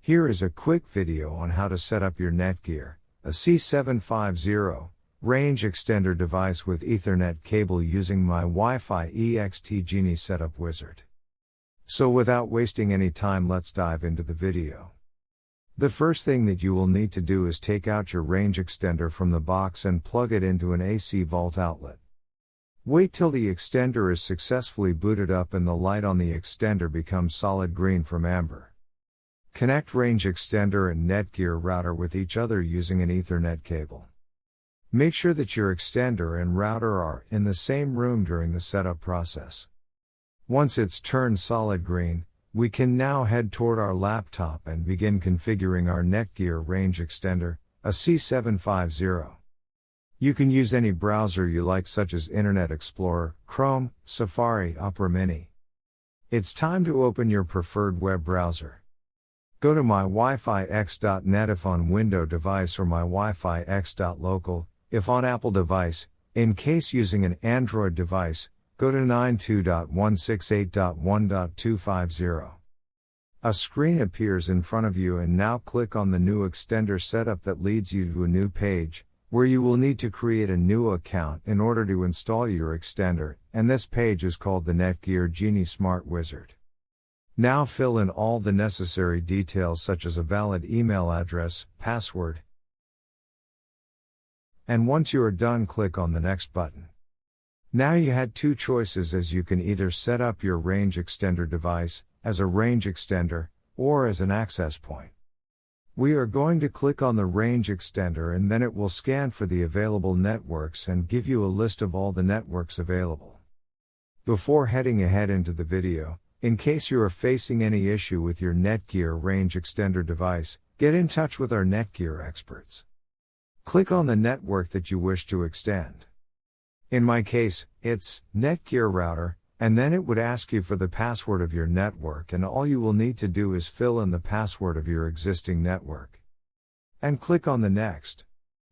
Here is a quick video on how to set up your Netgear AC750 range extender device with Ethernet cable using Mywifiext Genie Setup Wizard. So without wasting any time, let's dive into the video. The first thing that you will need to do is take out your range extender from the box and plug it into an AC vault outlet. Wait till the extender is successfully booted up and the light on the extender becomes solid green from amber. Connect range extender and Netgear router with each other using an Ethernet cable. Make sure that your extender and router are in the same room during the setup process. Once it's turned solid green, we can now head toward our laptop and begin configuring our Netgear range extender, AC750. You can use any browser you like, such as Internet Explorer, Chrome, Safari, Opera Mini. It's time to open your preferred web browser. Go to mywifiext.net if on Windows device or mywifiext.local if on Apple device. In case using an Android device, go to 92.168.1.250. A screen appears in front of you and now click on the new extender setup that leads you to a new page, where you will need to create a new account in order to install your extender, and this page is called the Netgear Genie Smart Wizard. Now fill in all the necessary details such as a valid email address, password. And once you are done, click on the next button. Now you had two choices, as you can either set up your range extender device as a range extender or as an access point. We are going to click on the range extender and then it will scan for the available networks and give you a list of all the networks available. Before heading ahead into the video, in case you are facing any issue with your Netgear range extender device, get in touch with our Netgear experts. Click on the network that you wish to extend. In my case, it's Netgear router, and then it would ask you for the password of your network, and all you will need to do is fill in the password of your existing network. And click on the next.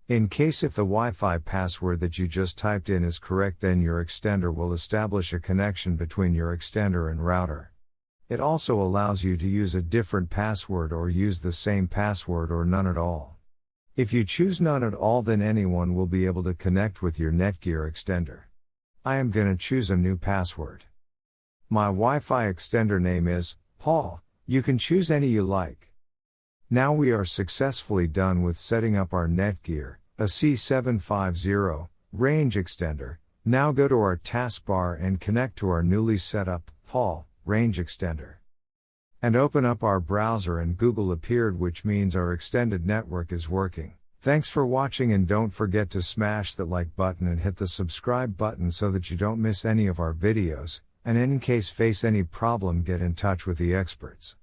In case if the Wi-Fi password that you just typed in is correct, then your extender will establish a connection between your extender and router. It also allows you to use a different password or use the same password or none at all. If you choose none at all, then anyone will be able to connect with your Netgear extender. I am gonna choose a new password. My Wi-Fi extender name is Paul. You can choose any you like. Now we are successfully done with setting up our Netgear AC750 range extender. Now go to our taskbar and connect to our newly set up Paul range extender. And open up our browser and Google appeared, which means our extended network is working. Thanks for watching, and don't forget to smash that like button and hit the subscribe button so that you don't miss any of our videos, and in case face any problem, get in touch with the experts.